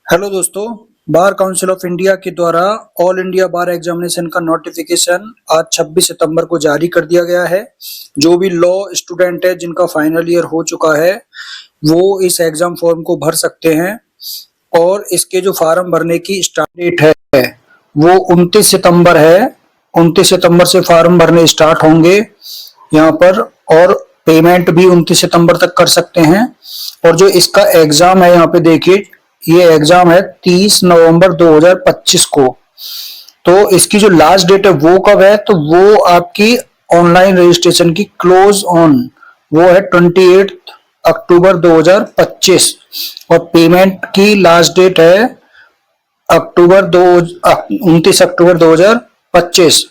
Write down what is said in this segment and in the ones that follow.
Hello दोस्तों, bar council of India के द्वारा ऑल इंडिया बार एग्जामिनेशन का नोटिफिकेशन आज 26 सितंबर को जारी कर दिया गया है। जो भी लॉ स्टूडेंट है जिनका फाइनल ईयर हो चुका है वो इस एग्जाम फॉर्म को भर सकते हैं और इसके जो फार्म भरने की स्टार्ट डेट है वो 29 सितंबर है। 29 सितंबर से फार्म भरने स्टार्ट होंगे यहाँ पर और पेमेंट भी 29 सितंबर तक कर सकते हैं। और जो इसका एग्जाम है यहाँ पे देखिए, ये एग्जाम है 30 नवंबर 2025 को। तो इसकी जो लास्ट डेट है वो कब है, तो वो आपकी ऑनलाइन रजिस्ट्रेशन की क्लोज ऑन वो है 28 अक्टूबर 2025 और पेमेंट की लास्ट डेट है 29 अक्टूबर 2025।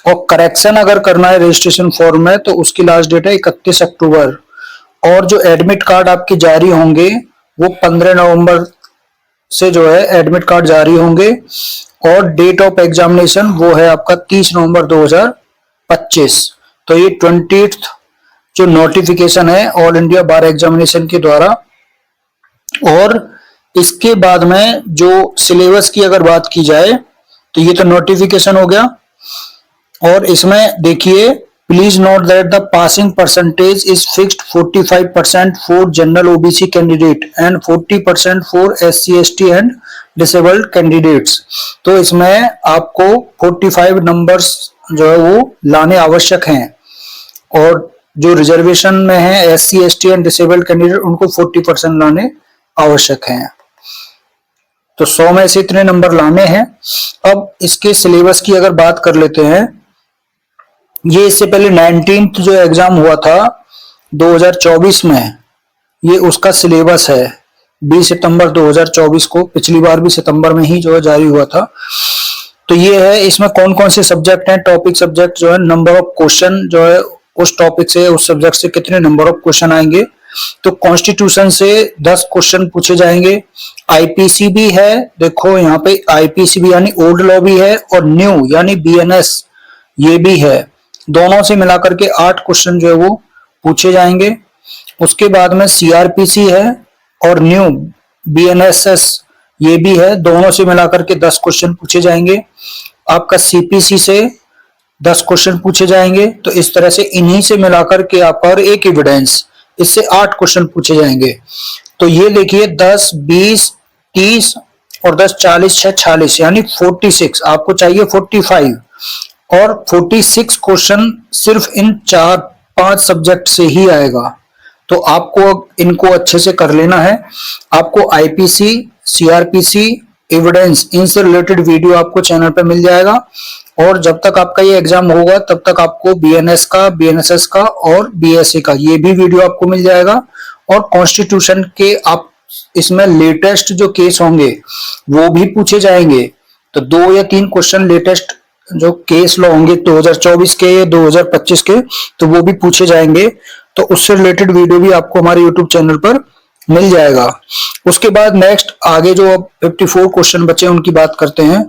और करेक्शन अगर करना है रजिस्ट्रेशन फॉर्म में तो उसकी लास्ट डेट है 31 अक्टूबर। और जो एडमिट कार्ड आपके जारी होंगे वो 15 नवंबर से जो है एडमिट कार्ड जारी होंगे और डेट ऑफ एग्जामिनेशन वो है आपका 30 नवंबर 2025। तो ये 20th जो नोटिफिकेशन है ऑल इंडिया बार एग्जामिनेशन के द्वारा। और इसके बाद में जो सिलेबस की अगर बात की जाए तो ये तो नोटिफिकेशन हो गया। और इसमें देखिए, please note that the passing percentage is fixed 45% for general OBC candidate and 40% for SC ST and disabled candidates. तो इसमें आपको 45 नंबर्स जो है वो लाने आवश्यक हैं और जो रिजर्वेशन में है SC ST and disabled candidate उनको 40% लाने आवश्यक हैं। तो 100 में से इतने नंबर लाने हैं। अब इसके सिलेबस की अगर बात कर लेते हैं, ये इससे पहले 19th जो एग्जाम हुआ था 2024 में, ये उसका सिलेबस है 20 सितंबर 2024 को। पिछली बार भी सितंबर में ही जो है जारी हुआ था। तो ये है, इसमें कौन कौन से सब्जेक्ट हैं, टॉपिक सब्जेक्ट जो है, नंबर ऑफ क्वेश्चन जो है उस टॉपिक से उस सब्जेक्ट से कितने नंबर ऑफ क्वेश्चन आएंगे। तो कॉन्स्टिट्यूशन से 10 क्वेश्चन पूछे जाएंगे। आईपीसी भी है, देखो यहाँ पे आईपीसी भी यानी ओल्ड लॉ भी है और न्यू यानी BNS ये भी है। दोनों से मिलाकर के 8 क्वेश्चन जो है वो पूछे जाएंगे। उसके बाद में CRPC है और न्यू BNSS ये भी है, दोनों से मिलाकर के 10 क्वेश्चन पूछे जाएंगे। आपका CPC से 10 क्वेश्चन पूछे जाएंगे। तो इस तरह से इन्हीं से मिलाकर के आपका और एक एविडेंस, इससे 8 क्वेश्चन पूछे जाएंगे। तो ये देखिए 10, 20, 30 और 10, 40, 46 यानी 46। आपको चाहिए 45 और 46 क्वेश्चन सिर्फ इन 4-5 सब्जेक्ट से ही आएगा। तो आपको इनको अच्छे से कर लेना है। आपको IPC, CRPC, एविडेंस इनसे रिलेटेड वीडियो आपको चैनल पे मिल जाएगा। और जब तक आपका ये एग्जाम होगा तब तक आपको BNS का, BNSS का और BSA का ये भी वीडियो आपको मिल जाएगा। और कॉन्स्टिट्यूशन के आप इसमें लेटेस्ट जो केस होंगे वो भी पूछे जाएंगे। तो 2 या 3 क्वेश्चन लेटेस्ट जो केस लॉ होंगे 2024 के या 2025 के, तो वो भी पूछे जाएंगे। तो उससे रिलेटेड वीडियो भी आपको हमारे YouTube चैनल पर मिल जाएगा। उसके बाद नेक्स्ट आगे जो 54 क्वेश्चन बचे उनकी बात करते हैं।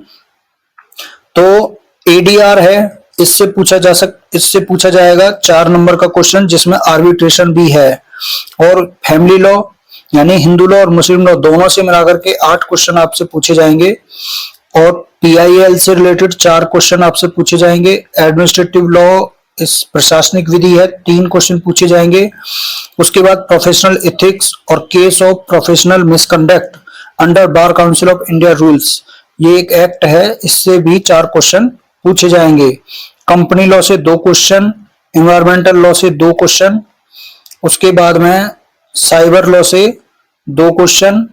तो ADR है, इससे पूछा जाएगा 4 नंबर का क्वेश्चन जिसमें आर्बिट्रेशन भी है। और फैमिली लॉ यानी हिंदू लॉ और मुस्लिम लॉ दोनों से मिलाकर के 8 क्वेश्चन आपसे पूछे जाएंगे। और PIL से रिलेटेड 4 क्वेश्चन आपसे पूछे जाएंगे। एडमिनिस्ट्रेटिव लॉ इस प्रशासनिक विधि है, 3 क्वेश्चन पूछे जाएंगे। उसके बाद प्रोफेशनल एथिक्स और case of professional misconduct under bar council of India rules, ये एक एक्ट है, इससे भी 4 क्वेश्चन पूछे जाएंगे। कंपनी लॉ से 2 क्वेश्चन, एनवायरमेंटल लॉ से 2 क्वेश्चन, उसके बाद में साइबर लॉ से 2 question,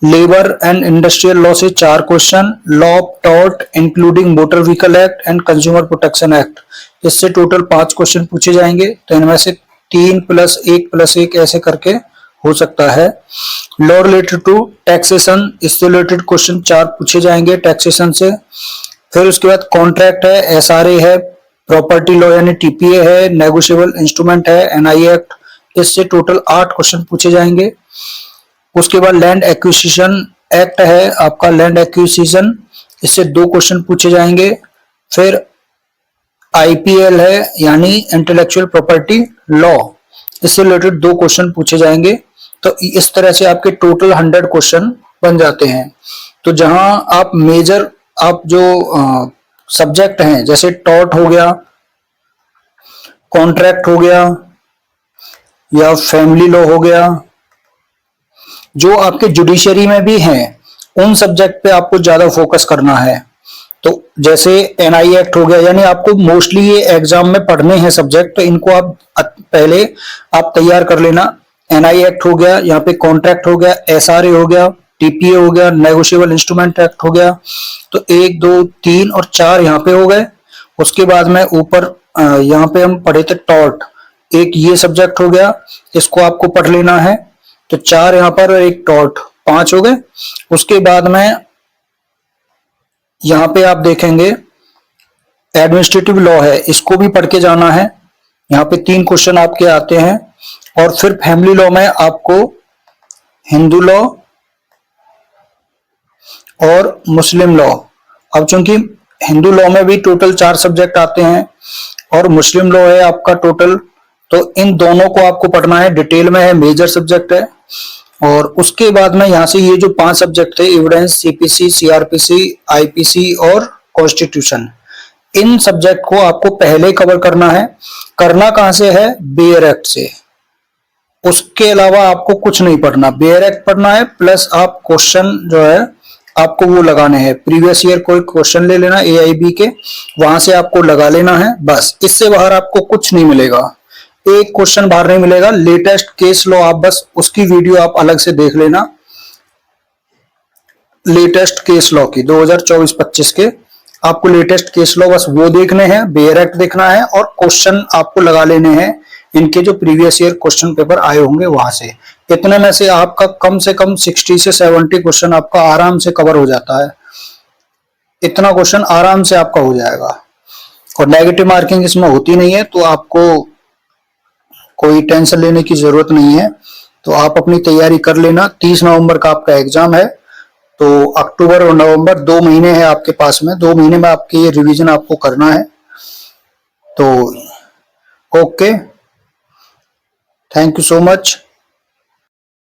labour and industrial law से 4 question, law of tort including motor vehicle act and consumer protection act, इससे टोटल 5 क्वेश्चन पूछे जाएंगे। तो इनमें से 3 + 1 + 1 ऐसे करके हो सकता है। लॉ रिलेटेड टू टैक्सेशन, इससे रिलेटेड क्वेश्चन 4 पूछे जाएंगे टैक्सेशन से। फिर उसके बाद कॉन्ट्रैक्ट है, SRA है, प्रॉपर्टी लॉ यानी TPA है, नेगोशिएबल इंस्ट्रूमेंट है, NI एक्ट, इससे टोटल 8 क्वेश्चन पूछे जाएंगे। उसके बाद लैंड एक्विजिशन एक्ट है आपका, लैंड एक्विजिशन, इससे 2 क्वेश्चन पूछे जाएंगे। फिर IPL है यानी इंटेलेक्चुअल प्रॉपर्टी लॉ, इससे रिलेटेड 2 क्वेश्चन पूछे जाएंगे। तो इस तरह से आपके टोटल 100 क्वेश्चन बन जाते हैं। तो जहां आप मेजर आप जो सब्जेक्ट हैं, जैसे टॉर्ट हो गया, कॉन्ट्रैक्ट हो गया या फैमिली लॉ हो गया, जो आपके जुडिशरी में भी हैं, उन सब्जेक्ट पे आपको ज्यादा फोकस करना है। तो जैसे एनआई एक्ट हो गया, यानी आपको मोस्टली ये एग्जाम में पढ़ने हैं सब्जेक्ट, तो इनको आप पहले आप तैयार कर लेना। एनआई एक्ट हो गया, यहाँ पे कॉन्ट्रैक्ट हो गया, एसआरए हो गया, टीपीए हो गया, नेगोशिएबल इंस्ट्रूमेंट एक्ट हो गया। तो 1 2 3 और 4 यहाँ पे हो गए। उसके बाद में ऊपर यहाँ पे हम पढ़े थे टॉर्ट, एक ये सब्जेक्ट हो गया, इसको आपको पढ़ लेना है। तो 4 यहाँ पर, एक टॉर्ट, 5 हो गए। उसके बाद में यहाँ पे आप देखेंगे एडमिनिस्ट्रेटिव लॉ है, इसको भी पढ़ के जाना है। यहाँ पे 3 क्वेश्चन आपके आते हैं। और फिर फैमिली लॉ में आपको हिंदू लॉ और मुस्लिम लॉ, अब चूंकि हिंदू लॉ में भी टोटल 4 सब्जेक्ट आते हैं और मुस्लिम लॉ है आपका टोटल, तो इन दोनों को आपको पढ़ना है, डिटेल में है, मेजर सब्जेक्ट है। और उसके बाद में यहाँ से ये जो 5 सब्जेक्ट थे, एविडेंस, सीपीसी, सीआरपीसी, आईपीसी और कॉन्स्टिट्यूशन, इन सब्जेक्ट को आपको पहले कवर करना है। करना कहां से है? बेयर एक्ट से। उसके अलावा आपको कुछ नहीं पढ़ना, बेयर एक्ट पढ़ना है, प्लस आप क्वेश्चन जो है आपको वो लगाने हैं, प्रीवियस ईयर कोई क्वेश्चन ले लेना एआईबी के, वहां से आपको लगा लेना है, बस। इससे बाहर आपको कुछ नहीं मिलेगा, एक क्वेश्चन बाहर नहीं मिलेगा। लेटेस्ट केस लॉ आप बस उसकी वीडियो आप अलग से देख लेना, लेटेस्ट केस लॉ की 2024-25 के आपको लेटेस्ट केस लॉ बस वो देखने हैं, बेयर एक्ट देखना है और क्वेश्चन आपको लगा लेने हैं इनके जो प्रीवियस ईयर क्वेश्चन पेपर आए होंगे वहां से। इतने में से आपका कम से कम 60 से 70 क्वेश्चन आपका आराम से कवर हो जाता है। इतना क्वेश्चन आराम से आपका हो जाएगा और नेगेटिव मार्किंग इसमें होती नहीं है, तो आपको कोई टेंशन लेने की जरूरत नहीं है। तो आप अपनी तैयारी कर लेना। 30 नवंबर का आपका एग्जाम है, तो अक्टूबर और नवंबर 2 महीने हैं आपके पास में, 2 महीने में आपके ये रिवीजन आपको करना है। तो okay, thank you so much.